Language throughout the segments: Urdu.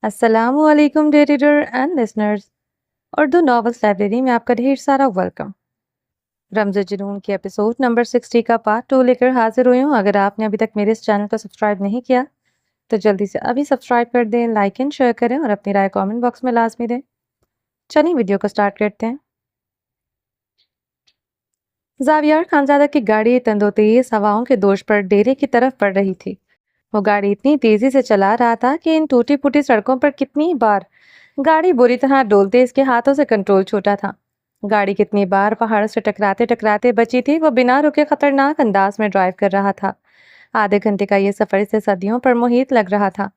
السلام علیکم dear reader and listeners. Urdu novels library میں آپ کا ڈھیر سارا ویلکم. رمز جنون کی ایپیسوڈ نمبر 60 کا پارٹ 2 لے کر حاضر ہوئی ہوں. اگر آپ نے ابھی تک میرے اس چینل کو سبسکرائب نہیں کیا تو جلدی سے ابھی سبسکرائب کر دیں، لائک اینڈ شیئر کریں اور اپنی رائے کامنٹ باکس میں لازمی دیں. چلیے ویڈیو کو سٹارٹ کرتے ہیں. زاویار خانزادہ کی گاڑی تند و تیز ہواؤں کے دوش پر ڈیرے کی طرف بڑھ رہی تھی. وہ گاڑی اتنی تیزی سے چلا رہا تھا کہ ان ٹوٹی پھوٹی سڑکوں پر کتنی بار گاڑی بری طرح ڈولتے اس کے ہاتھوں سے کنٹرول چھوٹا تھا. گاڑی کتنی بار پہاڑ سے ٹکراتے ٹکراتے بچی تھی. وہ بنا رکے خطرناک انداز میں ڈرائیو کر رہا تھا. آدھے گھنٹے کا یہ سفر سے صدیوں پر محیط لگ رہا تھا.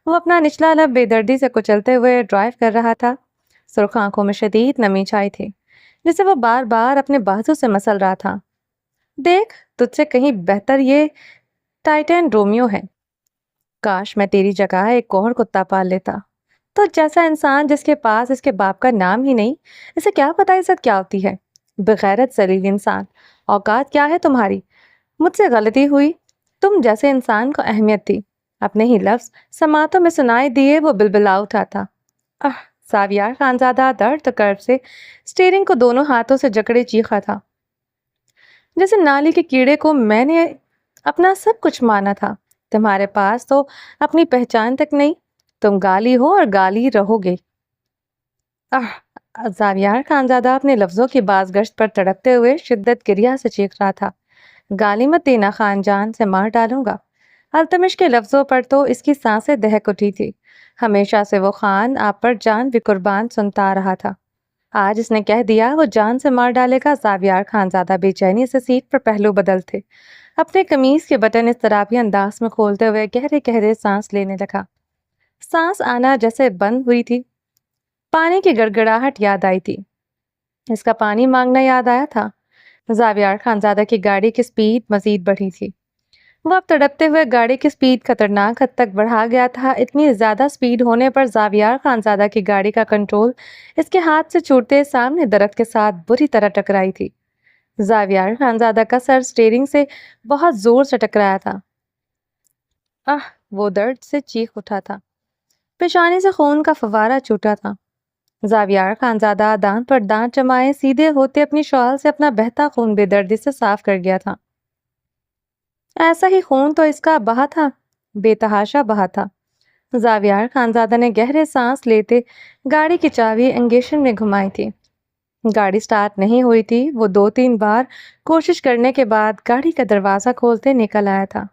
وہ اپنا نچلا لب بے دردی سے کچلتے ہوئے ڈرائیو کر رہا تھا. سرخ آنکھوں میں شدید نمی چھائی تھی جسے وہ بار بار اپنے بازو سے مسل رہا تھا. دیکھ، تجھ سے کہیں بہتر یہ ٹائٹین رومیو ہے. کاش میں تیری جگہ ایک کوہر کتا پال لیتا. تو جیسا انسان جس کے پاس اس کے باپ کا نام ہی نہیں، اسے کیا پتا عزت کیا ہوتی ہے. بغیرت ذلیل انسان، اوقات کیا ہے تمہاری؟ مجھ سے غلطی ہوئی. تم جیسے انسان کو اہمیت تھی. اپنے ہی لفظ سماعتوں میں سنائی دیے وہ بلبلا اٹھا تھا. زاویار خانزادہ درد کرب سے اسٹیئرنگ کو دونوں ہاتھوں سے جکڑے چیخا تھا. جیسے نالی کے کیڑے کو میں نے اپنا سب کچھ مانا تھا. تمہارے پاس تو اپنی پہچان تک نہیں. تم گالی ہو اور گالی رہو گے. زاویار خانزادہ اپنے لفظوں کی باز گشت پر تڑپتے ہوئے شدت گریہ سے چیخ رہا تھا. گالی مت دینا خان جان، سے مار ڈالوں گا. التمش کے لفظوں پر تو اس کی سانسیں دہک اٹھی تھی. ہمیشہ سے وہ خان آپ پر جان بھی قربان سنتا رہا تھا. آج اس نے کہہ دیا وہ جان سے مار ڈالے گا. زاویار خانزادہ بے چینی سے سیٹ پر پہلو بدلتے اپنے قمیض کے بٹن اضطرابی انداز میں کھولتے ہوئے گہرے گہرے سانس لینے لگا. سانس آنا جیسے بند ہوئی تھی. پانی کی گڑگڑاہٹ یاد آئی تھی. اس کا پانی مانگنا یاد آیا تھا. زاویار خانزادہ کی گاڑی کی سپیڈ مزید بڑھی تھی. وہ اب تڑپتے ہوئے گاڑی کی سپیڈ خطرناک حد تک بڑھا گیا تھا. اتنی زیادہ سپیڈ ہونے پر زاویار خانزادہ کی گاڑی کا کنٹرول اس کے ہاتھ سے چھوٹتے سامنے درخت کے ساتھ بری طرح ٹکرائی تھی. زاویار خانزادہ کا سر اسٹیئرنگ سے بہت زور سے ٹکرایا تھا. وہ درد سے چیخ اٹھا تھا. پیشانی سے خون کا فوارہ چھوٹا تھا. زاویار خانزادہ دانت پر دانت جمائے سیدھے ہوتے اپنی شال سے اپنا بہتا خون بے دردی سے صاف کر گیا تھا. ایسا ہی خون تو اس کا بہا تھا، بے تحاشا بہا تھا. زاویار خانزادہ نے گہرے سانس لیتے گاڑی کی چابی انگیشن میں گھمائی تھی. گاڑی سٹارٹ نہیں ہوئی تھی. وہ 2-3 بار کوشش کرنے کے بعد گاڑی کا دروازہ کھولتے نکل آیا تھا.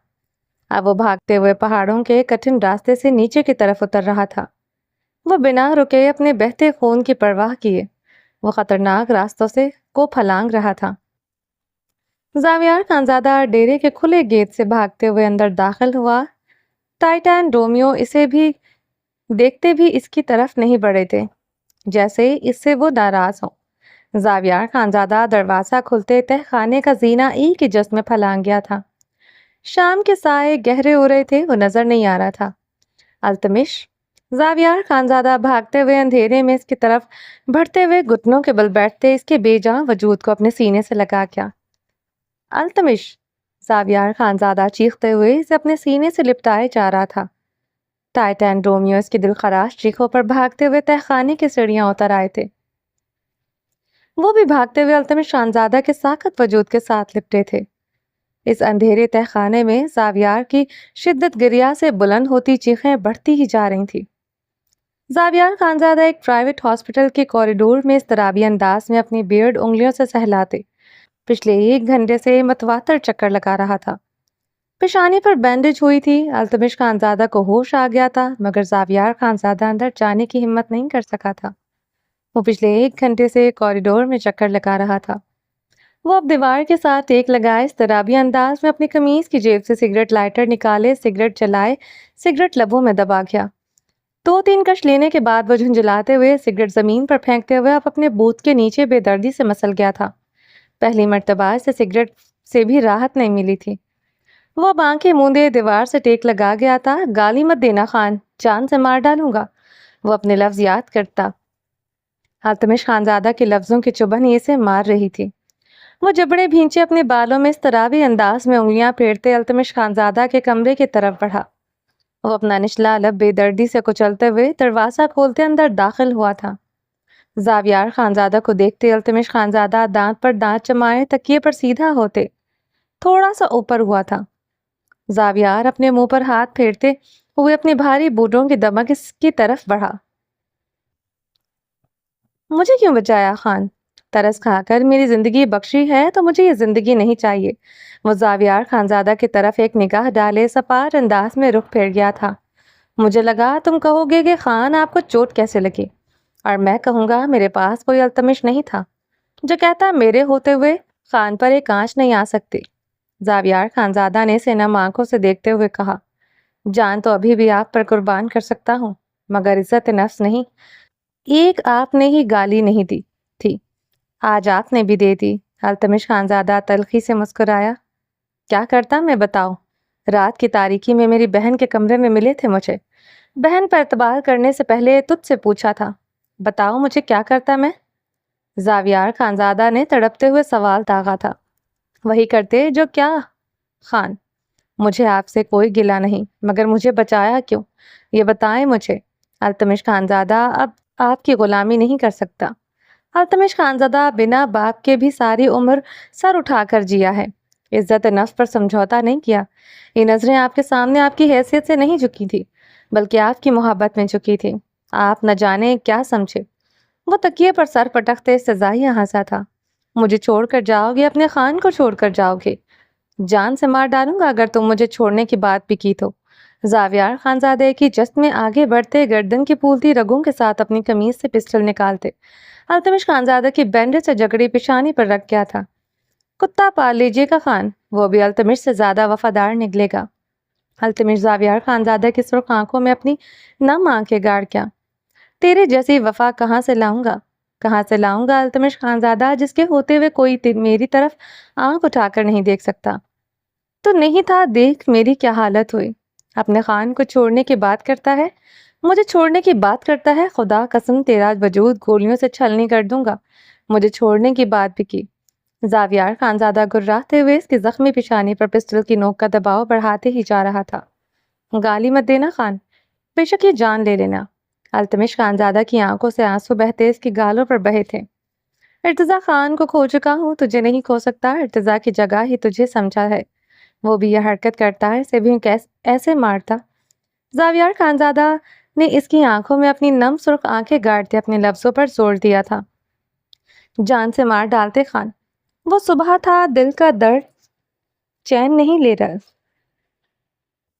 اب وہ بھاگتے ہوئے پہاڑوں کے کٹھن راستے سے نیچے کی طرف اتر رہا تھا. وہ بنا رکے اپنے بہتے خون کی پرواہ کیے وہ خطرناک راستوں سے کو پھلانگ رہا تھا. زاویار خانزادہ ڈیرے کے کھلے گیٹ سے بھاگتے ہوئے اندر داخل ہوا. ٹائٹین رومیو اسے بھی دیکھتے بھی اس کی طرف نہیں بڑھے تھے جیسے اس سے وہ ناراض ہو. زاویار خانزادہ دروازہ کھلتے تہ خانے کا زینہ ایک ہی جس میں پھلانگ گیا تھا. شام کے سائے گہرے ہو رہے تھے. وہ نظر نہیں آ رہا تھا. التمش. زاویار خانزادہ بھاگتے ہوئے اندھیرے میں اس کی طرف بڑھتے ہوئے گھٹنوں کے بل بیٹھتے اس کے بے جان وجود کو اپنے سینے سے لگا کیا. التمش. زاویار خانزادہ چیختے ہوئے اسے اپنے سینے سے لپٹائے جا رہا تھا. ٹائٹین رومیو اس کی دل خراش چیخوں پر بھاگتے ہوئے تہ خانے کی سیڑھیاں اتر آئے تھے. وہ بھی بھاگتے ہوئے التمش خانزادہ کے ساخت وجود کے ساتھ لپٹے تھے. اس اندھیرے تہ خانے میں زاویار کی شدت گریہ سے بلند ہوتی چیخیں بڑھتی ہی جا رہی تھی. زاویار خانزادہ ایک پرائیویٹ ہاسپٹل کے کوریڈور میں اضطرابی انداز میں اپنی بیئرڈ انگلیوں سے سہلاتے پچھلے 1 گھنٹے سے متواتر چکر لگا رہا تھا. پیشانی پر بینڈیج ہوئی تھی. التمش خانزادہ کو ہوش آ گیا تھا مگر زاویار خانزادہ اندر جانے کی ہمت نہیں کر سکا تھا. وہ پچھلے 1 گھنٹے سے کوریڈور میں چکر لگا رہا تھا. وہ اب دیوار کے ساتھ ٹیک لگائے اضطرابی انداز میں اپنی قمیض کی جیب سے سگریٹ لائٹر نکالے سگریٹ جلائے سگریٹ لبوں میں دبا گیا. 2-3 کش لینے کے بعد وہ جھنجھلاتے ہوئے سگریٹ زمین پر پھینکتے ہوئے اب اپنے بوتھ کے نیچے بے دردی سے مسل گیا تھا. پہلی مرتبہ اسے سگریٹ سے بھی راحت نہیں ملی تھی. وہ اب آنکھیں موندے دیوار سے ٹیک لگا گیا تھا. گالی مت دینا خان جان، سے مار ڈالوں گا. وہ اپنے لفظ یاد کرتا. التمش خانزادہ کے لفظوں کی چبھن اسے مار رہی تھی. وہ جبڑے بھینچے اپنے بالوں میں اضطرابی انداز میں انگلیاں پھیرتے التمش خانزادہ کے کمرے کی طرف بڑھا. وہ اپنا نچلا لب بے دردی سے کچلتے ہوئے دروازہ کھولتے اندر داخل ہوا تھا۔ زاویار خانزادہ کو دیکھتے التمش خانزادہ دانت پر دانت جمائے تکیے پر سیدھا ہوتے تھوڑا سا اوپر ہوا تھا۔ زاویار اپنے منہ پر ہاتھ پھیرتے ہوئے اپنی بھاری بوٹوں کی دمک اس کی طرف بڑھا۔ مجھے کیوں بچایا خان؟ ترس کھا کر میری زندگی بخشی ہے تو مجھے یہ زندگی نہیں چاہیے۔ وہ زاویار خانزادہ کی طرف ایک نگاہ ڈالے سپار انداز میں رخ پھیر گیا تھا۔ مجھے لگا تم کہو گے کہ خان آپ کو چوٹ کیسے لگی، اور میں کہوں گا میرے پاس کوئی التمش نہیں تھا جو کہتا میرے ہوتے ہوئے خان پر ایک آنچ نہیں آ سکتی۔ زاویار خانزادہ نے اسے نم آنکھوں سے دیکھتے ہوئے کہا، جان تو ابھی بھی آپ پر قربان کر سکتا ہوں مگر عزت نفس نہیں۔ ایک آپ نے ہی گالی نہیں دی تھی، آج آپ نے بھی دے دی۔ التمش خانزادہ تلخی سے مسکرایا۔ کیا کرتا میں بتاؤ؟ رات کی تاریکی میں میری بہن کے کمرے میں ملے تھے مجھے، بہن پر اعتبار کرنے سے پہلے تجھ سے پوچھا تھا، بتاؤ مجھے کیا کرتا میں؟ زاویار خانزادہ نے تڑپتے ہوئے سوال داغا تھا۔ وہی کرتے جو کیا خان؟ مجھے آپ سے کوئی گلہ نہیں مگر مجھے بچایا کیوں یہ بتائیں مجھے۔ التمش خانزادہ اب آپ کی غلامی نہیں کر سکتا۔ التمش خانزادہ بنا باپ کے بھی ساری عمر سر اٹھا کر جیا ہے، عزت نفس پر سمجھوتا نہیں کیا۔ یہ نظریں آپ کے سامنے آپ کی حیثیت سے نہیں جھکی تھی بلکہ آپ کی محبت میں جھکی تھی۔ آپ نہ جانے کیا سمجھے۔ وہ تکیے پر سر پٹکتے سزائیاں ہنسا تھا۔ مجھے چھوڑ کر جاؤ گے، اپنے خان کو چھوڑ کر جاؤ گے؟ جان سے مار ڈالوں گا اگر تم مجھے چھوڑنے کی بات بھی کی تو۔ زاویار خانزادے کی جست میں آگے بڑھتے گردن کی پھولتی رگوں کے ساتھ اپنی قمیض سے پسٹل نکالتے التمش خانزادہ کی بینڈ سے جگڑی پیشانی پر رکھ گیا تھا۔ کتا پال لیجیے گا خان، وہ بھی التمش سے زیادہ وفادار نکلے گا۔ التمش زاویار خانزادہ کی سرخ آنکھوں میں اپنی نم آنکھیں گاڑ کیا۔ تیرے جیسی وفا کہاں سے لاؤں گا، کہاں سے لاؤں گا التمش خانزادہ جس کے ہوتے ہوئے کوئی میری طرف آنکھ اٹھا کر نہیں دیکھ سکتا۔ تو نہیں تھا، دیکھ میری کیا حالت ہوئی۔ اپنے خان کو چھوڑنے کی بات کرتا ہے، مجھے چھوڑنے کی بات کرتا ہے۔ خدا قسم تیرا وجود گولیوں سے چھلنی کر دوں گا۔ مجھے چھوڑنے کی بات بھی کی۔ زاویار خانزادہ گراتے ہوئے اس کی زخمی پیشانی پر پسٹل کی نوک کا دباؤ بڑھاتے ہی جا رہا تھا۔ گالی مت دینا خان، بے شک یہ جان لے لینا۔ التمش خانزادہ کی آنکھوں سے آنسو بہتے اس کی گالوں پر بہے تھے۔ ارتضیٰ خان کو کھو چکا ہوں، تجھے نہیں کھو سکتا۔ ارتضیٰ کی جگہ ہی تجھے سمجھا ہے، وہ بھی یہ حرکت کرتا ہے، اسے بھی ایسے مارتا۔ زاویار خانزادہ نے اس کی آنکھوں میں اپنی نم سرخ آنکھیں گاڑتے اپنے لفظوں پر زور دیا تھا۔ جان سے مار ڈالتے خان، وہ صبح تھا، دل کا درد چین نہیں لے رہا،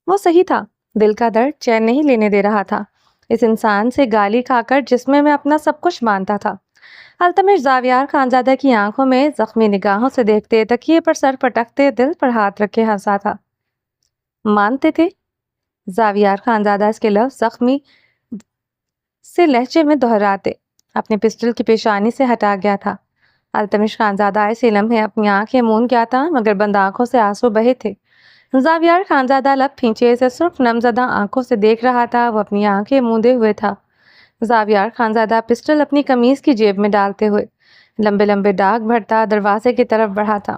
وہ صحیح تھا، دل کا درد چین نہیں لینے دے رہا تھا۔ اس انسان سے گالی کھا کر جس میں اپنا سب کچھ مانتا تھا۔ التمش زاویار خانزادہ کی آنکھوں میں زخمی نگاہوں سے دیکھتے تکیے پر سر پٹکتے دل پر ہاتھ رکھے ہنسا تھا۔ مانتے تھے؟ زاویار خانزادہ اس کے لفظ زخمی سے لہجے میں دہراتے اپنے پسٹل کی پیشانی سے ہٹا گیا تھا۔ التمش خانزادہ اسی لمحے اپنی آنکھیں مون گیا تھا مگر بند آنکھوں سے آنسو بہے تھے۔ زاویار خانزادہ لب پھینچے اسے صرف نمزدہ آنکھوں سے دیکھ رہا تھا، وہ اپنی آنکھیں موندے ہوئے تھا۔ زاویار خانزادہ پسٹل اپنی قمیض کی جیب میں ڈالتے ہوئے لمبے لمبے ڈاگ بھرتا دروازے کی طرف بڑھا تھا۔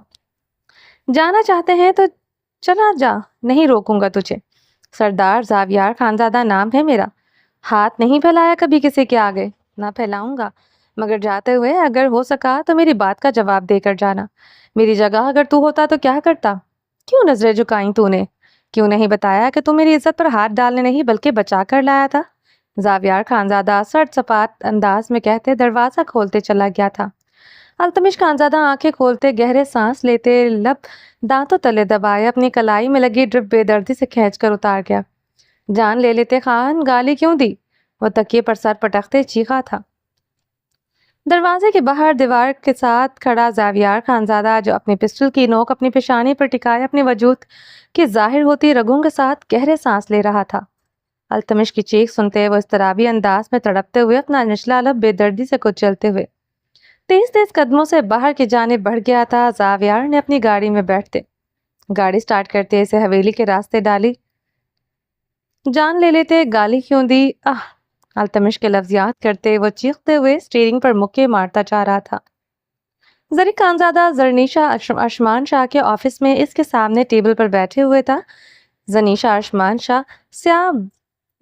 جانا چاہتے ہیں تو چلا جا، نہیں روکوں گا تجھے۔ سردار زاویار خانزادہ نام ہے میرا، ہاتھ نہیں پھیلایا کبھی کسی کے آگے، نہ پھیلاؤں گا، مگر جاتے ہوئے اگر ہو سکا تو میری بات کا جواب دے کر جانا۔ میری جگہ اگر تو ہوتا تو کیا کرتا؟ کیوں نظریں جھکائیں تو نے؟ کیوں نہیں بتایا کہ تو میری عزت پر ہاتھ ڈالنے نہیں بلکہ بچا کر لایا تھا؟ زاویار خانزادہ سرد سپاٹ انداز میں کہتے دروازہ کھولتے چلا گیا تھا۔ التمش خانزادہ آنکھیں کھولتے گہرے سانس لیتے لب دانتوں تلے دبائے اپنی کلائی میں لگی ڈرپ بے دردی سے کھینچ کر اتار گیا۔ جان لے لیتے خان، گالی کیوں دی؟ وہ تکیے پر سر پٹکتے چیخا تھا۔ دروازے کے باہر دیوار کے ساتھ کھڑا زاویار خانزادہ جو اپنی پسٹل کی نوک اپنی پیشانی پر ٹکائے اپنے وجود کی ظاہر ہوتی رگوں کے ساتھ گہرے سانس لے رہا تھا۔ التمش کی چیخ سنتے وہ اضطرابی انداز میں تڑپتے ہوئے اپنا نچلا لب بے دردی سے کچلتے ہوئے تیز تیز قدموں سے باہر کی جانب بڑھ گیا تھا۔ زاویار نے اپنی گاڑی میں بیٹھتے گاڑی سٹارٹ کرتے اسے حویلی کے راستے ڈالی۔ جان لے لیتے، گالی کیوں دی؟ التمش کے لفظ یاد کرتے وہ چیختے ہوئے اسٹیئرنگ پر مکے مارتا جا رہا تھا۔ زری خانزادہ زرنیشا اشمان شاہ کے آفس میں اس کے سامنے ٹیبل پر بیٹھے ہوئے تھا۔ زنیشا ارشمان شاہ سیاہ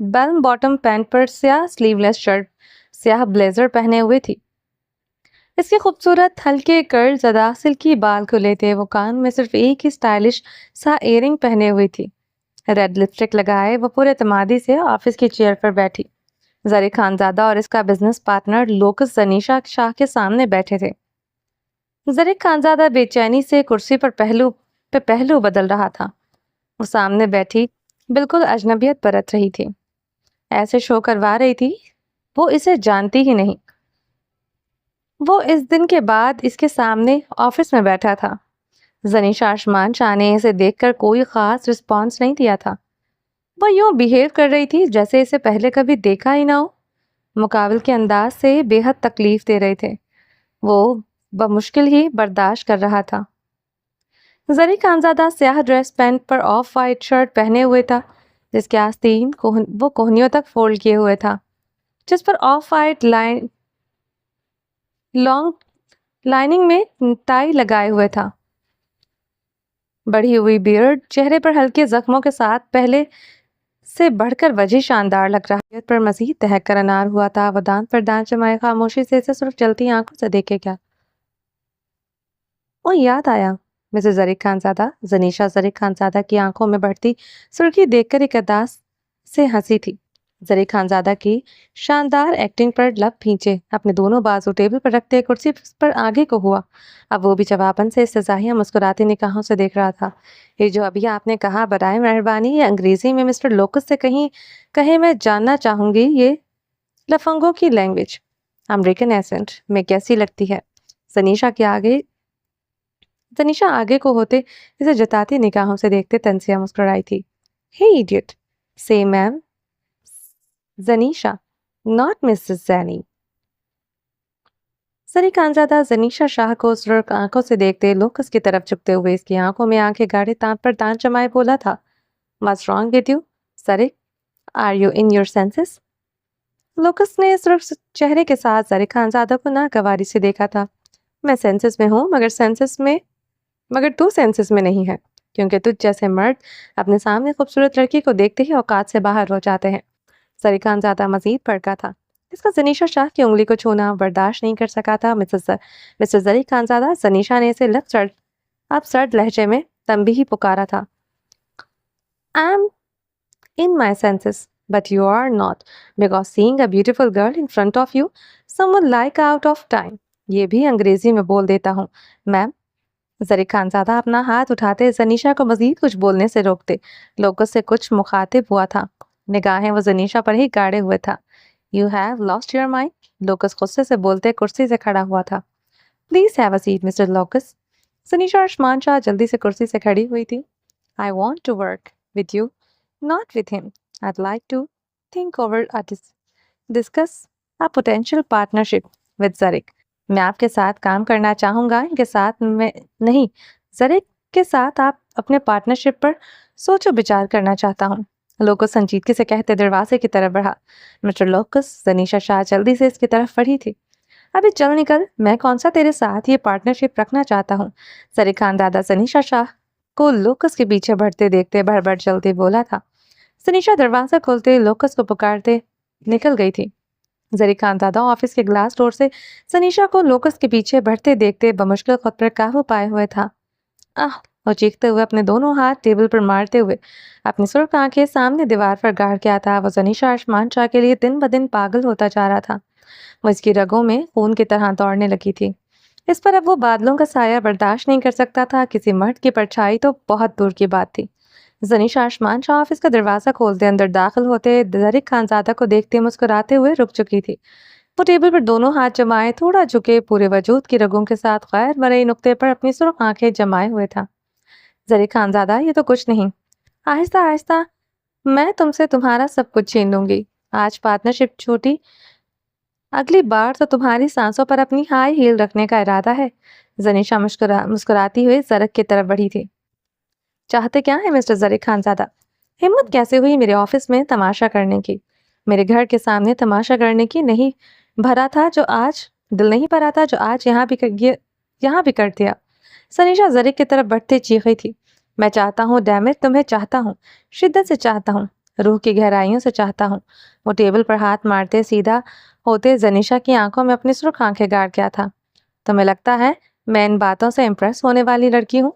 بیل باٹم پینٹ پر سیاہ سلیو لیس شرٹ سیاہ بلیزر پہنے ہوئے تھی۔ اس کے خوبصورت ہلکے کرل زدہ سلکی بال کھلے تھے، وہ کان میں صرف ایک ہی اسٹائلش سا ایئرنگ پہنے ہوئی تھی۔ ریڈ لپسٹک لگائے وہ پورے اعتمادی سے آفس کی چیئر پر بیٹھی۔ زری خانزادہ اور اس کا بزنس پارٹنر لوکس زنیشا شاہ کے سامنے بیٹھے تھے۔ زری خانزادہ بے چینی سے کرسی پر پہلو بدل رہا تھا۔ وہ سامنے بیٹھی بالکل اجنبیت برت رہی تھی، ایسے شو کروا رہی تھی وہ اسے جانتی ہی نہیں۔ وہ اس دن کے بعد اس کے سامنے آفس میں بیٹھا تھا۔ زنیشا ارشمان شاہ نے اسے دیکھ کر کوئی خاص رسپانس نہیں دیا تھا۔ وہ یوں بیہیو کر رہی تھی جیسے اسے پہلے کبھی دیکھا ہی نہ ہو۔ مقابل کے انداز سے بے حد تکلیف دے رہے تھے، وہ بمشکل ہی برداشت کر رہا تھا۔ زری خانزادہ سیاہ ڈریس پینٹ پر آف وائٹ شرٹ پہنے ہوئے تھا، جس کے آستین وہ کوہنیوں تک فولڈ کیے ہوئے تھا، جس پر آف وائٹ لانگ لائننگ میں ٹائی لگائے ہوئے تھا۔ بڑھی ہوئی بیئرڈ چہرے پر ہلکے زخموں کے ساتھ پہلے سے بڑھ کر وجہ شاندار لگ رہا ہے، پر مزید دہک کر انار ہوا تھا۔ وہ دانت پر دانت جمائے خاموشی سے اسے صرف چلتی آنکھوں سے دیکھے گیا۔ وہ یاد آیا مسز زری خانزادہ۔ زنیشا زری خانزادہ کی آنکھوں میں بڑھتی سرخی دیکھ کر ایک اداس سے ہنسی تھی۔ زری خانزادہ کی شاندار ایکٹنگ پر لب بھینچے، اپنے دونوں بازو ٹیبل پر رکھتے کرسی پر آگے کو ہوا۔ اب وہ بھی جواباً سے استزاحیہ مسکراتی نگاہوں سے دیکھ رہا تھا۔ یہ جو ابھی آپ نے کہا برائے مہربانی یہ انگریزی میں مسٹر لوکس سے کہیں میں جاننا چاہوں گی، یہ لفنگوں کی لینگویج امریکن ایسنٹ میں کیسی لگتی ہے؟ زنیشا آگے کو ہوتے اسے جتاتی نگاہوں سے دیکھتے تنزیہ مسکرائی تھی۔ ہے idiot, say ma'am. Zanisha, not Mrs. Zeeni. Zari Khanzada Zanisha Shah کو سرخ آنکھوں سے دیکھتے لوکس کی طرف جھکتے ہوئے اس کی آنکھوں میں آنکھیں گاڑے دانت پر دانت جمائے بولا تھا، What's wrong with you, زری؟ Are you in your senses؟ Locus نے سرخ چہرے کے ساتھ زری خانزادہ کو ناگواری سے دیکھا تھا۔ میں سینسز میں ہوں، مگر تو سینسز میں نہیں ہے، کیونکہ تجھ جیسے مرد اپنے سامنے خوبصورت لڑکی کو دیکھتے ہی اوقات سے باہر ہو جاتے ہیں۔ زری خانزادہ مزید بھڑکا تھا، اس کا زنیشا شاہ کی انگلی کو چھونا برداشت نہیں کر سکا تھا۔ مسٹر زری خانزادہ، زنیشا نے اسے سرد لہجے میں تنبیہی پکارا تھا۔ I'm in my senses, but you are not, because seeing a beautiful girl in front of you, someone like out of time۔ یہ بھی انگریزی میں بول دیتا ہوں، میم۔ زری خانزادہ اپنا ہاتھ اٹھاتے زنیشا کو مزید کچھ بولنے سے روکتے۔ لوکس سے کچھ مخاطب ہوا تھا، نگاہیں وہ زنیشا پر ہی گاڑے ہوئے تھا۔ You have lost your mind؟ Locus غصے سے بولتے کرسی سے کھڑا ہوا تھا۔ Please have a seat, Mr. لوکس۔ زنیشا ارشمان شاہ جلدی سے کرسی سے کھڑی ہوئی تھی۔ I want to work with you, not with him. I'd like to think over discuss a potential partnership with زرک۔ میں آپ کے ساتھ کام کرنا چاہوں گا، ان کے ساتھ میں نہیں، زرک کے ساتھ آپ اپنے پارٹنرشپ پر سوچ و بچار کرنا چاہتا ہوں، لوکس سنجیدگی سے کہتے دروازے کی طرف بڑھا۔ مسٹر لوکس، زنیشا شاہ جلدی سے اس کی طرف بڑھی تھی۔ ابھی چل نکل، میں کون سا تیرے ساتھ یہ پارٹنرشپ رکھنا چاہتا ہوں؟ زری خانزادہ زنیشا شاہ کو لوکس کے پیچھے بڑھتے دیکھتے بڑبڑ چلتے بولا تھا۔ زنیشا دروازہ کھولتے لوکس کو پکارتے نکل گئی تھی۔ زری خانزادہ آفس کے گلاس ڈور سے زنیشا کو لوکس کے پیچھے بڑھتے دیکھتے بمشکل خود پر قابو پائے ہوئے تھا۔ وہ چیختے ہوئے اپنے دونوں ہاتھ ٹیبل پر مارتے ہوئے اپنی سرخ آنکھیں سامنے دیوار پر گاڑ کیا تھا۔ وہ زنیشا ارشمان شاہ کے لیے دن بدن پاگل ہوتا جا رہا تھا، وہ اس کی رگوں میں خون کی طرح دوڑنے لگی تھی۔ اس پر اب وہ بادلوں کا سایہ برداشت نہیں کر سکتا تھا، کسی مرد کی پرچھائی تو بہت دور کی بات تھی۔ زنیشا ارشمان شاہ آفس کا دروازہ کھولتے اندر داخل ہوتے زری خانزادہ کو دیکھتے مسکراتے ہوئے رک چکی تھی۔ وہ ٹیبل پر دونوں ہاتھ جمائے تھوڑا جھکے پورے وجود کی رگوں کے ساتھ غیر مرئی نقطے پر اپنی سرخ آنکھیں جمائے ہوئے تھا۔ زری خانزادہ، یہ تو کچھ نہیں، آہستہ آہستہ میں تم سے تمہارا سب کچھ چھین لوں گی۔ آج پارٹنرشپ چھوٹی، اگلی بار تو تمہاری سانسوں پر اپنی ہائی ہیل رکھنے کا ارادہ ہے۔ زنیشا مسکراتی ہوئے زرک کی طرف بڑھی تھی۔ چاہتے کیا ہے مسٹر زری خانزادہ؟ ہمت کیسے ہوئی میرے آفس میں تماشا کرنے کی، میرے گھر کے سامنے تماشا کرنے کی؟ نہیں بھرا تھا جو آج یہاں بھی کر دیا۔ زنیشا زرک کی طرف بڑھتے چیخی تھی، میں چاہتا ہوں ڈیمٹ، تمہیں چاہتا ہوں، شدت سے چاہتا ہوں، روح کی گہرائیوں سے چاہتا ہوں۔ وہ ٹیبل پر ہاتھ مارتے سیدھا ہوتے زنیشا کی آنکھوں میں اپنی سرخ آنکھیں گاڑ کیا تھا۔ تمہیں لگتا ہے میں ان باتوں سے امپریس ہونے والی لڑکی ہوں؟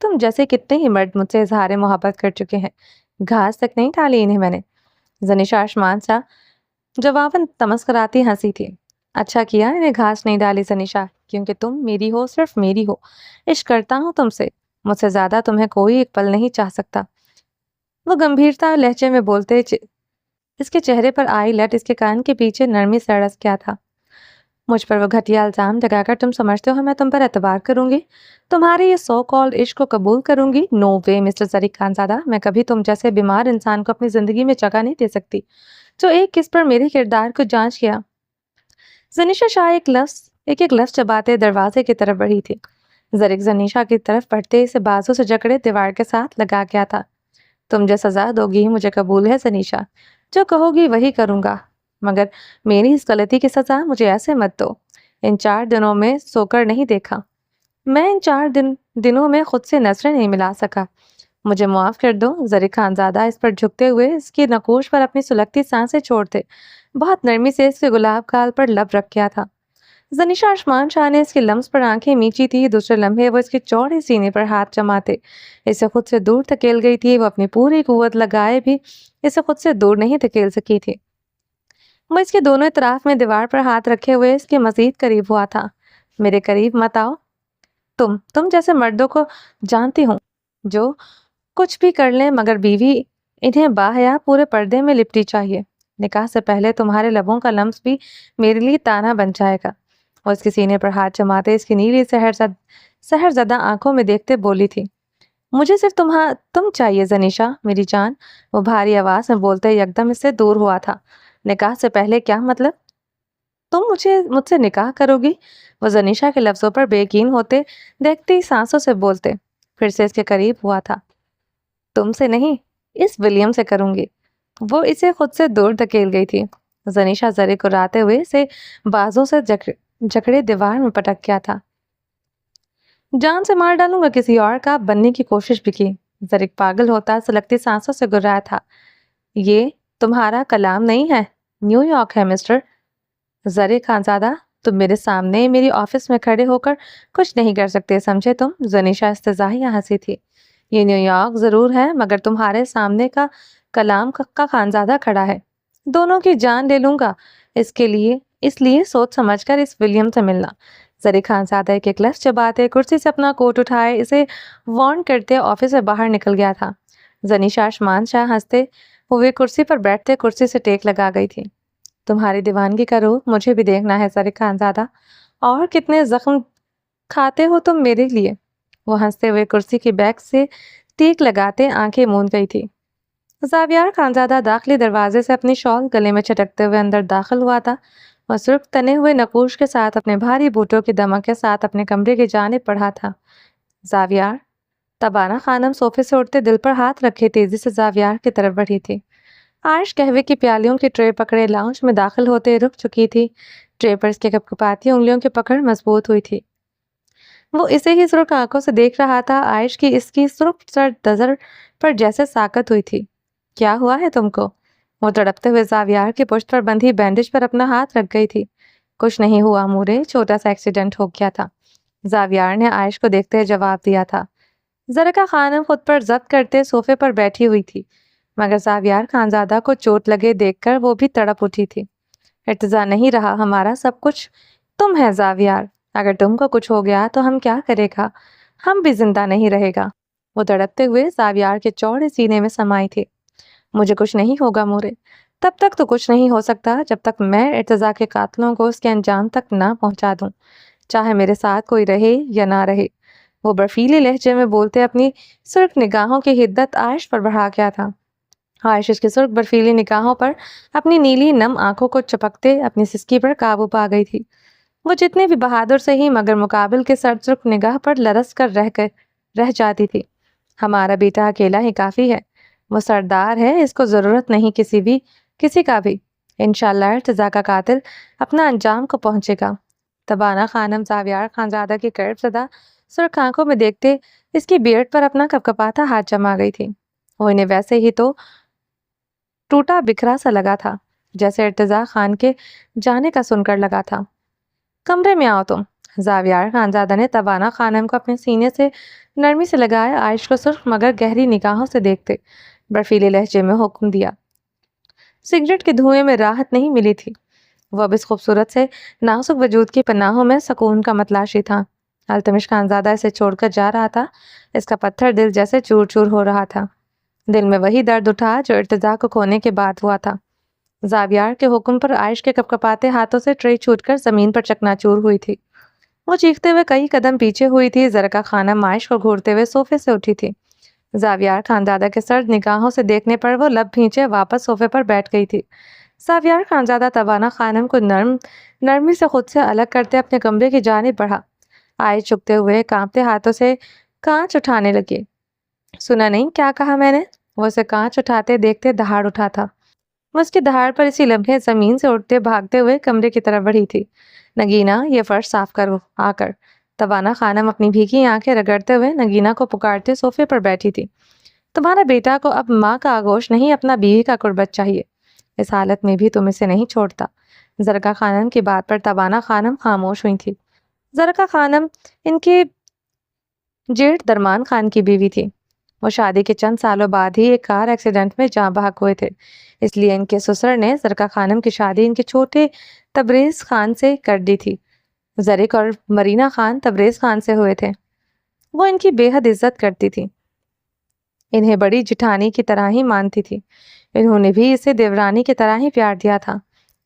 تم جیسے کتنے ہی مرد مجھ سے اظہار محبت کر چکے ہیں، گھاس تک نہیں ڈالی انہیں میں نے۔ زنیشا آسمان سا جواباً تمسکراتی ہنسی تھی۔ اچھا کیا انہیں گھاس نہیں ڈالی زنیشا، کیونکہ تم میری ہو، صرف میری ہو۔ عشق کرتا ہوں تم سے، مجھ سے زیادہ تمہیں کوئی ایک پل نہیں چاہ سکتا۔ وہ گمبھیرتا لہجے میں بولتے اس کے چہرے پر آئی لٹ اس کے کان کے پیچھے نرمی سے اڑس کیا تھا۔ مجھ پر وہ گھٹیا الزام لگا کر تم سمجھتے ہو میں تم پر اعتبار کروں گی، تمہارے یہ سو کالڈ عشق کو قبول کروں گی؟ نو وے مسٹر ظریف خانزادہ، میں کبھی تم جیسے بیمار انسان کو اپنی زندگی میں جگہ نہیں دے سکتی جو ایک کس پر میرے کردار کو جانچ کیا۔ زنیشا شاہ ایک لفظ چباتے دروازے کی طرف بڑھی تھی۔ ظریف زنیشا کی طرف بڑھتے اسے بازو سے جکڑے دیوار کے ساتھ لگا گیا تھا۔ تم جو سزا دو گی مجھے قبول ہے زنیشا، جو کہو گی وہی کروں گا، مگر میری اس غلطی کی سزا مجھے ایسے مت دو۔ ان 4 دنوں میں سو کر نہیں دیکھا، میں ان 4 دنوں میں خود سے نظریں نہیں ملا سکا، مجھے معاف کر دو۔ ظریف خانزادہ اس پر جھکتے ہوئے اس کی نقوش پر اپنی سلگتی سانسیں چھوڑتے بہت نرمی سے اس کے گلاب گال پر لب رکھ کیا تھا۔ زنیشا آسمان شاہ نے اس کے لمس پر آنکھیں میچی تھی، دوسرے لمحے وہ اس کے چوڑے سینے پر ہاتھ جماتے اسے خود سے دور دھکیل گئی تھی۔ وہ اپنی پوری قوت لگائے بھی اسے خود سے دور نہیں دھکیل سکی تھی۔ وہ اس کے دونوں اطراف میں دیوار پر ہاتھ رکھے ہوئے اس کے مزید قریب ہوا تھا۔ میرے قریب مت آؤ، تم جیسے مردوں کو جانتی ہوں جو کچھ بھی کر لیں مگر بیوی انہیں باحیا پورے پردے میں لپٹی چاہیے۔ نکاح سے پہلے تمہارے لبوں کا لمس بھی میرے لیے تانا بن جائے گا۔ وہ اس کے سینے پر ہاتھ جماتے اس کی نیلی سحر زدہ آنکھوں میں دیکھتے بولی تھی، مجھے صرف تم چاہیے زنیشا میری جان۔ وہ بھاری آواز میں بولتے یکدم اس سے دور ہوا تھا۔ نکاح سے پہلے کیا مطلب؟ تم مجھ سے نکاح کرو گی؟ وہ زنیشا کے لفظوں پر بے یقین ہوتے دیکھتی سانسوں سے بولتے پھر سے اس کے قریب ہوا تھا۔ تم سے نہیں، اس ولیم سے کروں گی۔ وہ اسے خود سے دور دھکیل گئی تھی۔ زنیشا ذرے کو راتے ہوئے اسے بازوں سے جکڑے دیوار میں پٹک گیا تھا۔ جان سے مار ڈالوں گا کسی اور کا بننے کی کوشش بھی کی۔ ذرک پاگل ہوتا سلگتی سانسوں سے گر رہا تھا۔ یہ تمہارا کلام نہیں ہے، نیو یارک ہے مسٹر ظریف خانزادہ، تم میرے سامنے میری آفس میں کھڑے ہو کر کچھ نہیں کر سکتے، سمجھے تم؟ زنیشا استزاحیہ ہنسی تھی۔ یہ نیو یارک ضرور ہے مگر تمہارے سامنے کا کلام کا خانزادہ کھڑا ہے، دونوں کی جان لے لوں گا، اس لیے سوچ سمجھ کر اس ولیم سے ملنا۔ ظریف خانزادہ ایک لفظ چباتے کرسی سے اپنا کوٹ اٹھائے اسے وارن کرتے آفس سے باہر نکل گیا تھا۔ زنیشا آسمان شاہ ہنستے ہوئے کرسی پر بیٹھتے کرسی سے ٹیک لگا گئی تھی۔ تمہاری دیوانگی کا روح مجھے بھی دیکھنا ہے ظریف خانزادہ، اور کتنے زخم کھاتے ہو تم میرے لیے۔ وہ ہنستے ہوئے کرسی کی بیک سے ٹیک لگاتے آنکھیں موند گئی تھی۔ زاویار خانزادہ داخلی دروازے سے اپنی شال گلے میں چٹکتے ہوئے اندر داخل ہوا تھا۔ وہ سرخ تنے ہوئے نقوش کے ساتھ اپنے بھاری بوٹوں کی دمک کے ساتھ اپنے کمرے کی جانب بڑھا تھا۔ زاویار، تبانہ خانم صوفے سے اٹھتے دل پر ہاتھ رکھے تیزی سے زاویار کی طرف بڑھی تھی۔ عائش قہوے کی پیالیوں کی ٹرے پکڑے لاؤنج میں داخل ہوتے رک چکی تھی۔ ٹرے پر اس کے کپکپاتی انگلیوں کی پکڑ مضبوط ہوئی تھی۔ وہ اسے ہی سرخ آنکھوں سے دیکھ رہا تھا۔ عائش کی اس کی سرخ سرد نظر پر جیسے ساکت ہوئی تھی۔ کیا ہوا ہے تم کو؟ وہ تڑپتے ہوئے زاویار کی پشت پر بندھی بینڈیج پر اپنا ہاتھ رکھ گئی تھی۔ کچھ نہیں ہوا مورے، چھوٹا سا ایکسیڈنٹ ہو گیا تھا، زاویار نے عائش کو دیکھتے جواب دیا تھا۔ زرکا خانم خود پر ضبط کرتے صوفے پر بیٹھی ہوئی تھی، مگر زاویار خانزادہ کو چوٹ لگے دیکھ کر وہ بھی تڑپ اٹھی تھی۔ ارتضا نہیں رہا، ہمارا سب کچھ تم ہے زاویار، اگر تم کو کچھ ہو گیا تو ہم کیا کرے گا؟ ہم بھی زندہ نہیں رہے گا۔ وہ تڑپتے ہوئے زاویار کے چوڑے سینے میں سمائی تھی۔ مجھے کچھ نہیں ہوگا مورے، تب تک تو کچھ نہیں ہو سکتا جب تک میں ارتضا کے قاتلوں کو اس کے انجام تک نہ پہنچا دوں، چاہے میرے ساتھ کوئی رہے یا نہ رہے۔ وہ برفیلے لہجے میں بولتے اپنی سرخ نگاہوں کی حدت عائش پر بڑھا گیا تھا۔ عائش اس کی سرخ برفیلی نگاہوں پر اپنی نیلی نم آنکھوں کو چپکتے اپنی سسکی پر قابو پا گئی تھی۔ وہ جتنے بھی بہادر سے ہی مگر مقابل کے سرد سرخ نگاہ پر لرز کر رہ جاتی تھی۔ ہمارا بیٹا اکیلا ہی کافی ہے، وہ سردار ہے، اس کو ضرورت نہیں کسی کا بھی۔ انشاءاللہ ارتضا کا قاتل اپنا انجام کو پہنچے گا۔ تبانہ خانم زاویار خانزادہ کی کرب زدہ سرخ آنکھوں میں دیکھتے اس کی بیئرڈ پر اپنا کپکپاتا ہاتھ جما گئی تھی۔ وہ انہیں ویسے ہی تو ٹوٹا بکھرا سا لگا تھا جیسے ارتضیٰ خان کے جانے کا سن کر لگا تھا۔ کمرے میں آؤ تم، زاویار خانزادہ نے تبانہ خانم کو اپنے سینے سے نرمی سے لگائے عائش کو سرخ مگر گہری نگاہوں سے دیکھتے برفیلے لہجے میں حکم دیا۔ سگریٹ کے دھوئیں میں راحت نہیں ملی تھی۔ وہ اب اس خوبصورت سے نازک وجود کی پناہوں میں سکون کا متلاشی تھا۔ التمش خانزادہ اسے چھوڑ کر جا رہا تھا۔ اس کا پتھر دل جیسے چور چور ہو رہا تھا۔ دل میں وہی درد اٹھا جو ارتضیٰ کو کھونے کے بعد ہوا تھا۔ زاویار کے حکم پر عائش کے کپکپاتے ہاتھوں سے ٹرے چھوٹ کر زمین پر چکنا چور ہوئی تھی۔ وہ چیختے ہوئے کئی قدم پیچھے ہوئی تھی۔ زرکا خانم عائش کو گھورتے ہوئے صوفے سے اٹھی تھی۔ زاویار خانزادہ کے سرد نگاہوں سے دیکھنے پر وہ لب بھینچے واپس صوفے پر بیٹھ گئی تھی۔ زاویار خانزادہ تبانہ خانم کو نرمی سے خود سے الگ کرتے اپنے کمرے کی جانب بڑھا۔ عائش جھکتے ہوئے کانپتے ہاتھوں سے کانچ اٹھانے لگی۔ سنا نہیں کیا کہا میں نے؟ وہ اسے کانچ اٹھاتے دیکھتے دہاڑ اٹھا تھا۔ وہ اس کی دہاڑ پر اسی لمحے زمین سے اٹھتے بھاگتے ہوئے کمرے کی طرف بڑھی تھی۔ نگینہ، یہ فرش صاف کرو آ کر۔ تبانہ خانم اپنی بھیگی آنکھیں رگڑتے ہوئے نگینہ کو پکارتے صوفے پر بیٹھی تھی۔ تمہارا بیٹا کو اب ماں کا آغوش نہیں، اپنا بیوی کا قربت چاہیے۔ اس حالت میں بھی تم اسے نہیں چھوڑتا۔ زرکا خانم کی بات پر تبانہ خانم خاموش ہوئی تھی۔ زرکا خانم ان کے جیٹھ درمان خان کی بیوی تھی۔ وہ شادی کے چند سالوں بعد ہی ایک کار ایکسیڈنٹ میں جاں بحق ہوئے تھے، اس لیے ان کے سسر نے زرکا خانم کی شادی ان کے چھوٹے تبریز خان سے کر دی تھی۔ زرک اور مرینا خان تبریز خان سے ہوئے تھے۔ وہ ان کی بے حد عزت کرتی تھی، انہیں بڑی جٹھانی کی طرح ہی مانتی تھی۔ انہوں نے بھی اسے دیورانی کی طرح ہی پیار دیا تھا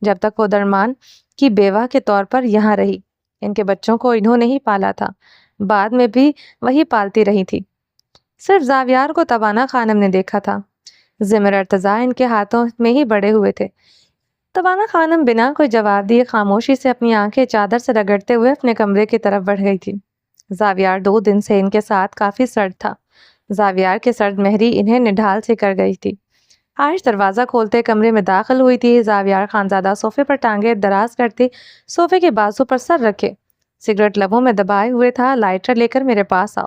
جب تک وہ درمان کی بیوہ کے طور پر یہاں رہی۔ ان کے بچوں کو انہوں نے ہی پالا تھا، بعد میں بھی وہی پالتی رہی تھی۔ صرف زاویار کو تبانہ خانم نے دیکھا تھا۔ زمر ارتضیٰ ان کے ہاتھوں میں ہی بڑے ہوئے تھے۔ تبانہ خانم بنا کوئی جواب دیے خاموشی سے اپنی آنکھیں چادر سے رگڑتے ہوئے اپنے کمرے کی طرف بڑھ گئی تھی۔ زاویار 2 دن سے ان کے ساتھ کافی سرد تھا۔ زاویار کے سرد مہری انہیں نڈھال سے کر گئی تھی۔ عائش دروازہ کھولتے کمرے میں داخل ہوئی تھی۔ زاویار خانزادہ صوفے پر ٹانگیں دراز کرتے صوفے کے بازو پر سر رکھے سگریٹ لبوں میں دبائے ہوئے تھا۔ لائٹر لے کر میرے پاس آؤ۔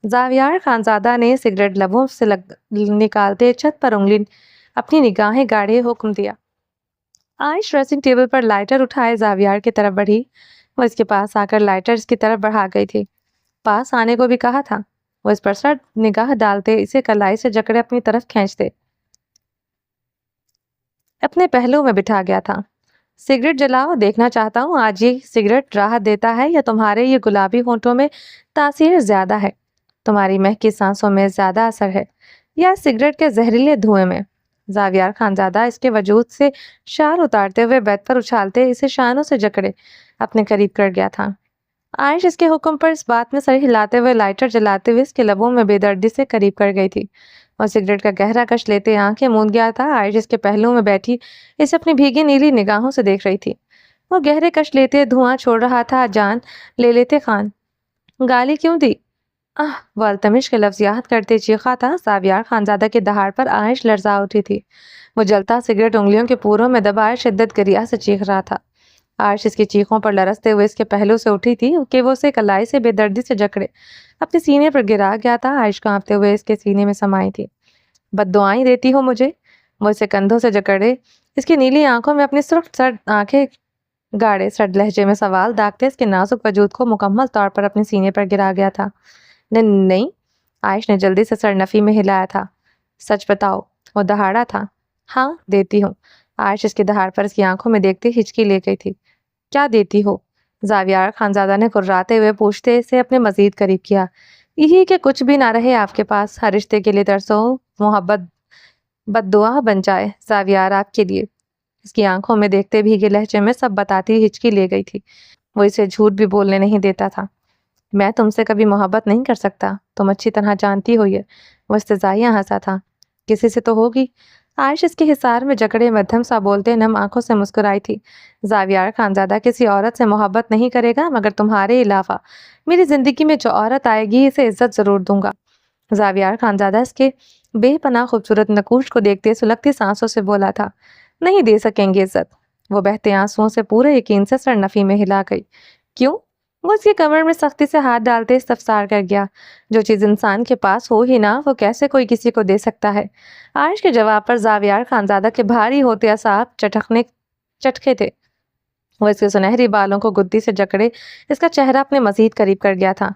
زاویار خانزادہ نے سگریٹ لبوں سے نکالتے چھت پر انگلی اپنی نگاہیں گاڑے حکم دیا۔ عائش ڈریسنگ ٹیبل پر لائٹر اٹھائے زاویار کی طرف بڑھی۔ وہ اس کے پاس آ کر لائٹر اس کی طرف بڑھا گئی تھی۔ پاس آنے کو بھی کہا تھا۔ وہ اس پر سرد نگاہ ڈالتے اسے کلائی سے جکڑے اپنی طرف کھینچتے اپنے پہلو میں بٹھا گیا تھا۔ سگریٹ جلاؤ، دیکھنا چاہتا ہوں آج یہ سگریٹ راحت دیتا ہے یا تمہارے یہ گلابی ہونٹوں میں تاثیر زیادہ ہے، تمہاری مہکی سانسوں میں زیادہ اثر ہے، یا سگریٹ کے زہریلے دھوئیں میں۔ زاویار خانزادہ اس کے وجود سے شال اتارتے ہوئے بیڈ پر اچھالتے اسے شانوں سے جکڑے اپنے قریب کر گیا تھا۔ عائش اس کے حکم پر اس بات میں سر ہلاتے ہوئے لائٹر جلاتے ہوئے اس کے لبوں میں بے دردی سے قریب کر گئی تھی اور سگریٹ کا گہرا کش لیتے آنکھیں موند گیا تھا۔ عائش اس کے پہلو میں بیٹھی اسے اپنی بھیگی نیلی نگاہوں سے دیکھ رہی تھی۔ وہ گہرے کش لیتے دھواں چھوڑ رہا تھا۔ جان لے لیتے خان، گالی کیوں دی؟ وہ التمش کے لفظ یاد کرتے چیخا تھا۔ زاویار خانزادہ کے دہاڑ پر عائش لرزا اٹھی تھی۔ وہ جلتا سگریٹ انگلیوں کے پوروں میں دبائے شدت گریہ سے چیخ رہا تھا۔ عائش اس کی چیخوں پر لرزتے ہوئے اس کے پہلو سے اٹھی تھی کہ وہ اسے کلائی سے بے دردی سے جکڑے اپنے سینے پر گرا گیا تھا۔ عائش کانپتے ہوئے اس کے سینے میں سمائی تھی۔ بد دعائیں دیتی ہو مجھے؟ وہ اسے کندھوں سے جکڑے اس کی نیلی آنکھوں میں اپنی سرخ سرد آنکھیں گاڑے سرد لہجے میں سوال داغتے اس کے نازک وجود کو مکمل طور پر اپنے سینے پر گرا گیا تھا۔ نہیں، عائش نے جلدی سے سر نفی میں ہلایا تھا۔ سچ بتاؤ۔ وہ دہاڑا تھا۔ ہاں دیتی ہوں۔ عائش اس کے دہاڑ پر اس کی آنکھوں میں دیکھتے ہچکی لے گئی تھی۔ کیا دیتی ہو؟ زاویار خانزادہ نے کراتے ہوئے پوچھتے اسے اپنے مزید قریب کیا۔ یہی کہ کچھ بھی نہ رہے آپ کے پاس، ہر رشتے کے لیے ترسو، محبت بد دعا بن جائے۔ زاویار آپ کے لیے۔ اس کی آنکھوں میں دیکھتے بھیگے لہجے میں سب بتاتی ہچکی لے گئی تھی۔ وہ اسے جھوٹ بھی بولنے نہیں دیتا تھا۔ میں تم سے کبھی محبت نہیں کر سکتا، تم اچھی طرح جانتی ہو یہ۔ وہ استہزائیہ ہنسا تھا۔ کسی سے تو ہوگی۔ عائش اس کے حصار میں جکڑے مدھم سا بولتے نم آنکھوں سے مسکرائی تھی۔ زاویار خانزادہ کسی عورت سے محبت نہیں کرے گا مگر تمہارے علاوہ میری زندگی میں جو عورت آئے گی اسے عزت ضرور دوں گا۔ زاویار خانزادہ اس کے بے پناہ خوبصورت نقوش کو دیکھتے سلگتی سانسوں سے بولا تھا۔ نہیں دے سکیں گے عزت۔ وہ بہتے آنسوؤں سے پورے یقین سے سر نفی میں ہلا گئی۔ کیوں؟ وہ اس کی کمر میں سختی سے ہاتھ ڈالتے استفسار کر گیا، جو چیز انسان کے پاس ہو ہی نہ، وہ کیسے کوئی کسی کو دے سکتا ہے؟ عائش کے جواب پر زاویار خانزادہ کے بھاری ہوتے اعصاب چٹکے تھے۔ وہ اس کے سنہری بالوں کو گدی سے جکڑے اس کا چہرہ اپنے مزید قریب کر گیا تھا۔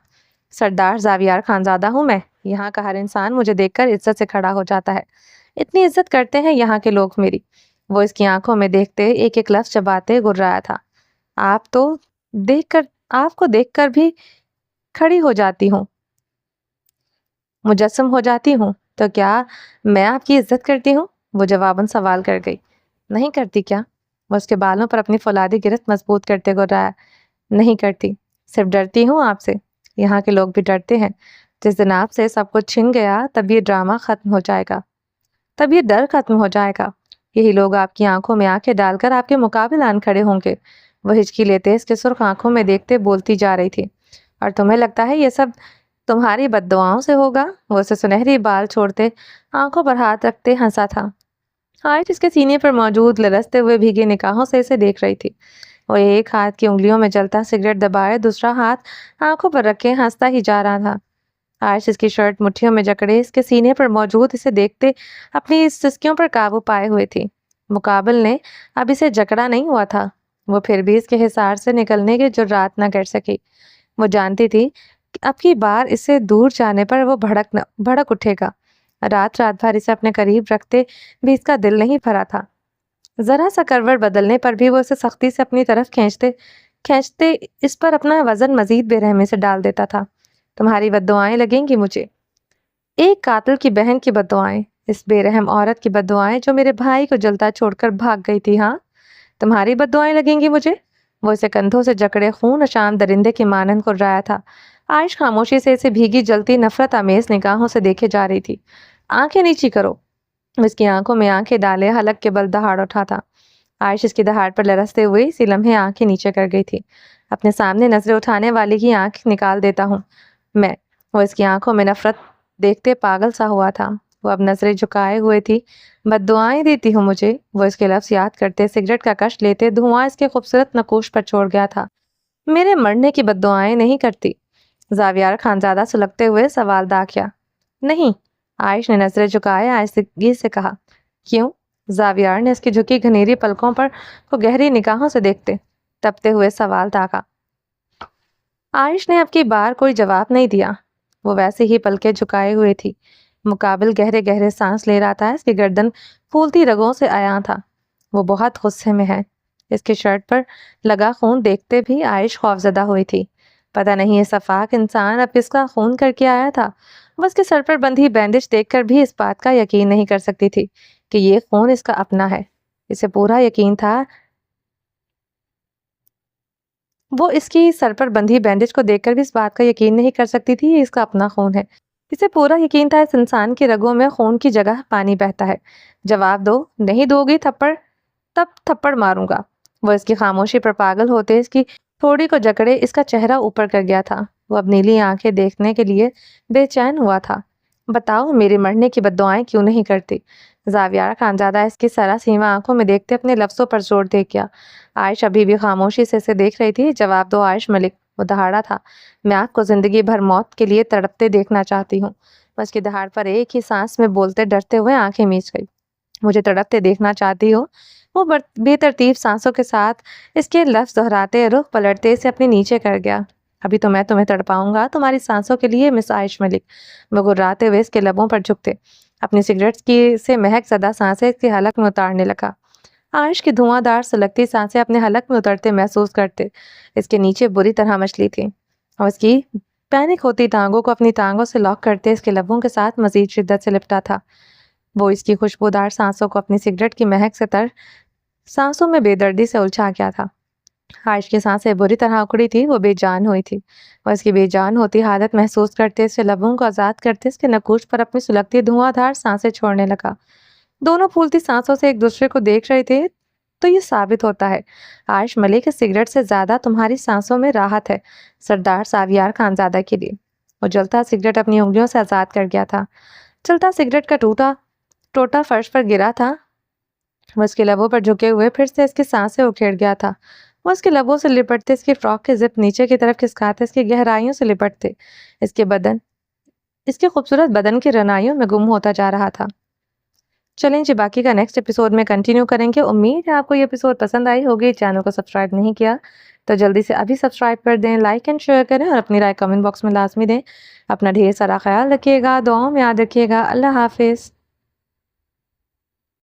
سردار زاویار خانزادہ ہوں میں، یہاں کا ہر انسان مجھے دیکھ کر عزت سے کھڑا ہو جاتا ہے، اتنی عزت کرتے ہیں یہاں کے لوگ میری۔ وہ اس کی آنکھوں میں دیکھتے ایک ایک لفظ چباتے گررایا تھا۔ آپ کو دیکھ کر بھی کھڑی ہو جاتی ہوں، مجسم ہو جاتی ہوں، تو کیا میں آپ کی عزت کرتی ہوں؟ وہ جواباً سوال کر گئی۔ نہیں کرتی کیا؟ وہ اس کے بالوں پر اپنی فولادی گرفت مضبوط کرتے گررایا۔ نہیں کرتی، صرف ڈرتی ہوں آپ سے۔ یہاں کے لوگ بھی ڈرتے ہیں۔ جس دن آپ سے سب کچھ چھن گیا تب یہ ڈرامہ ختم ہو جائے گا، تب یہ ڈر ختم ہو جائے گا۔ یہی لوگ آپ کی آنکھوں میں آنکھیں ڈال کر آپ کے مقابل آن کھڑے ہوں گے۔ وہ ہچکی لیتے اس کے سرخ آنکھوں میں دیکھتے بولتی جا رہی تھی۔ اور تمہیں لگتا ہے یہ سب تمہاری بد دعاؤں سے ہوگا؟ وہ اسے سنہری بال چھوڑتے آنکھوں پر ہاتھ رکھتے ہنسا تھا۔ عائش اس کے سینے پر موجود لرزتے ہوئے بھیگے نگاہوں سے اسے دیکھ رہی تھی۔ وہ ایک ہاتھ کی انگلیوں میں جلتا سگریٹ دبائے دوسرا ہاتھ آنکھوں پر رکھے ہنستا ہی جا رہا تھا۔ عائش اس کی شرٹ مٹھیوں میں جکڑے اس کے سینے پر موجود اسے دیکھتے اپنی سسکیوں پر قابو پائے ہوئے تھی۔ مقابل نے اب اسے جکڑا نہیں ہوا تھا، وہ پھر بھی اس کے حصار سے نکلنے کی جرات نہ کر سکی۔ وہ جانتی تھی کہ اب کی بار اس سے دور جانے پر وہ بھڑک اٹھے گا۔ رات بھر اسے اپنے قریب رکھتے بھی اس کا دل نہیں بھرا تھا۔ ذرا سا کروٹ بدلنے پر بھی وہ اسے سختی سے اپنی طرف کھینچتے اس پر اپنا وزن مزید بے رحمی سے ڈال دیتا تھا۔ تمہاری بددعائیں لگیں گی مجھے، ایک قاتل کی بہن کی بددعائیں، اس بے رحم عورت کی بددعائیں جو میرے بھائی کو جلتا چھوڑ کر بھاگ گئی تھی۔ ہاں تمہاری بددعائیں لگیں گی مجھے؟ وہ اسے کندھوں سے جکڑے خون اشام درندے کی مانند کرایا تھا۔ عائش خاموشی سے اسے بھیگی جلتی نفرت آمیز نگاہوں سے دیکھے جا رہی تھی۔ آنکھیں نیچی کرو۔ اس کی آنکھوں میں آنکھیں ڈالے حلق کے بل دہاڑ اٹھا تھا۔ عائش اس کی دہاڑ پر لرزتے ہوئے اسی لمحے آنکھیں نیچے کر گئی تھی۔ اپنے سامنے نظریں اٹھانے والی کی آنکھ نکال دیتا ہوں میں۔ وہ اس کی آنکھوں میں نفرت دیکھتے پاگل سا ہوا تھا۔ وہ اب نظریں جھکائے ہوئے تھی۔ بددعائیں دیتی ہوں مجھے؟ وہ اس کے لفظ یاد کرتے سگریٹ کا کش لیتے دھواں اس کے خوبصورت نقوش پر چھوڑ گیا تھا۔ میرے مرنے کی بددعائیں نہیں کرتی؟ زاویار خانزادہ سلگتے ہوئے سوالدہ کیا۔ نہیں، عائش نے نظریں جھکائے آہستگی سے کہا۔ کیوں؟ زاویار نے اس کی جھکی گھنیری پلکوں پر کو گہری نگاہوں سے دیکھتے تپتے ہوئے سوال داغا۔ عائش نے اب کی بار کوئی جواب نہیں دیا۔ وہ ویسے ہی پلکیں جھکائے ہوئے تھی، مقابل گہرے گہرے سانس لے رہا تھا۔ اس کی گردن پھولتی رگوں سے عیاں تھا۔ وہ بہت غصے میں ہے۔ اس کی شرٹ پر لگا خون دیکھتے بھی عائش خوفزدہ ہوئی تھی۔ پتہ نہیں یہ سفاک انسان اب اس کا خون کر کے آیا تھا۔ وہ اس کے سر پر بندھی بینڈیج دیکھ کر بھی اس بات کا یقین نہیں کر سکتی تھی کہ یہ خون اس کا اپنا ہے۔ اسے پورا یقین تھا۔ وہ اس کی سر پر بندھی بینڈیج کو دیکھ کر بھی اس بات کا یقین نہیں کر سکتی تھی یہ اس کا اپنا خون ہے۔ اسے پورا یقین تھا اس انسان کی رگوں میں خون کی جگہ پانی بہتا ہے۔ جواب دو، نہیں دو گی تب تھپڑ ماروں گا۔ وہ اس کی خاموشی پر پاگل ہوتے اس کی تھوڑی کو جکڑے اس کا چہرہ اوپر کر گیا تھا۔ وہ اب نیلی آنکھیں دیکھنے کے لیے بے چین ہوا تھا۔ بتاؤ میرے مرنے کی بددعائیں کیوں نہیں کرتی؟ زاویار خانزادہ اس کی سراسیما آنکھوں میں دیکھتے اپنے لفظوں پر زور دے گیا۔ عائش ابھی بھی خاموشی سے اسے دیکھ رہی تھی۔ جواب دو عائش ملک، وہ دہاڑا تھا۔ میں آپ کو زندگی بھر موت کے لیے تڑپتے دیکھنا چاہتی ہوں۔ وہ اس کی دہاڑ پر ایک ہی سانس میں بولتے ڈرتے ہوئے آنکھیں میچ گئی۔ مجھے تڑپتے دیکھنا چاہتی ہو؟ وہ بے ترتیب سانسوں کے ساتھ اس کے لفظ دہراتے رخ پلٹتے اسے اپنے نیچے کر گیا۔ ابھی تو میں تمہیں تڑپاؤں گا تمہاری سانسوں کے لیے مس عائش ملک۔ وہ گراتے ہوئے اس کے لبوں پر جھکتے اپنی سگریٹ کی سے مہک زدہ سانسیں اس کے حلق میں اتارنے لگا۔ عائش کی دھواں دار سلگتی سانسیں اپنے حلق میں اترتے محسوس کرتے اس کے نیچے بری طرح مچلی تھی اور اس کی پینک ہوتی ٹانگوں کو اپنی ٹانگوں سے لاک کرتے اس کے لبوں کے ساتھ مزید شدت سے لپٹا تھا۔ وہ اس کی خوشبودار سانسوں کو اپنی سگریٹ کی مہک سے تر سانسوں میں بے دردی سے الجھا گیا تھا۔ عائش کی سانسیں بری طرح اکڑی تھی، وہ بے جان ہوئی تھی۔ وہ اس کی بے جان ہوتی حالت محسوس کرتے اس سے لبوں کو آزاد کرتے اس کے نکوش پر اپنی سلگتی دھواں دھار سانسیں چھوڑنے لگا۔ دونوں پھولتی سانسوں سے ایک دوسرے کو دیکھ رہے تھے تو یہ ثابت ہوتا ہے عائش ملک اس سگریٹ سے زیادہ تمہاری سانسوں میں راحت ہے سردار زاویار خانزادہ کے لیے۔ وہ جلتا سگریٹ اپنی انگلیوں سے آزاد کر گیا تھا۔ چلتا سگریٹ کا ٹوٹا فرش پر گرا تھا۔ وہ اس کے لبوں پر جھکے ہوئے پھر سے اس کی سانسیں اکھیڑ گیا تھا۔ وہ اس کے لبوں سے لپٹتے، اس کی فراک کے زپ نیچے کی طرف کھسکاتے، اس کی گہرائیوں سے لپٹتے، اس کے خوبصورت بدن کی رنائیوں میں گم ہوتا جا رہا تھا۔ چلیں جی، باقی کا نیکسٹ ایپیسوڈ میں کنٹینیو کریں گے۔ امید ہے آپ کو یہ ایپیسوڈ پسند آئی ہوگی۔ چینل کو سبسکرائب نہیں کیا تو جلدی سے ابھی سبسکرائب کر دیں، لائک اینڈ شیئر کریں اور اپنی رائے کمنٹ باکس میں لازمی دیں۔ اپنا ڈھیر سارا خیال رکھیے گا، دعاؤں میں یاد رکھیے گا۔ اللہ حافظ۔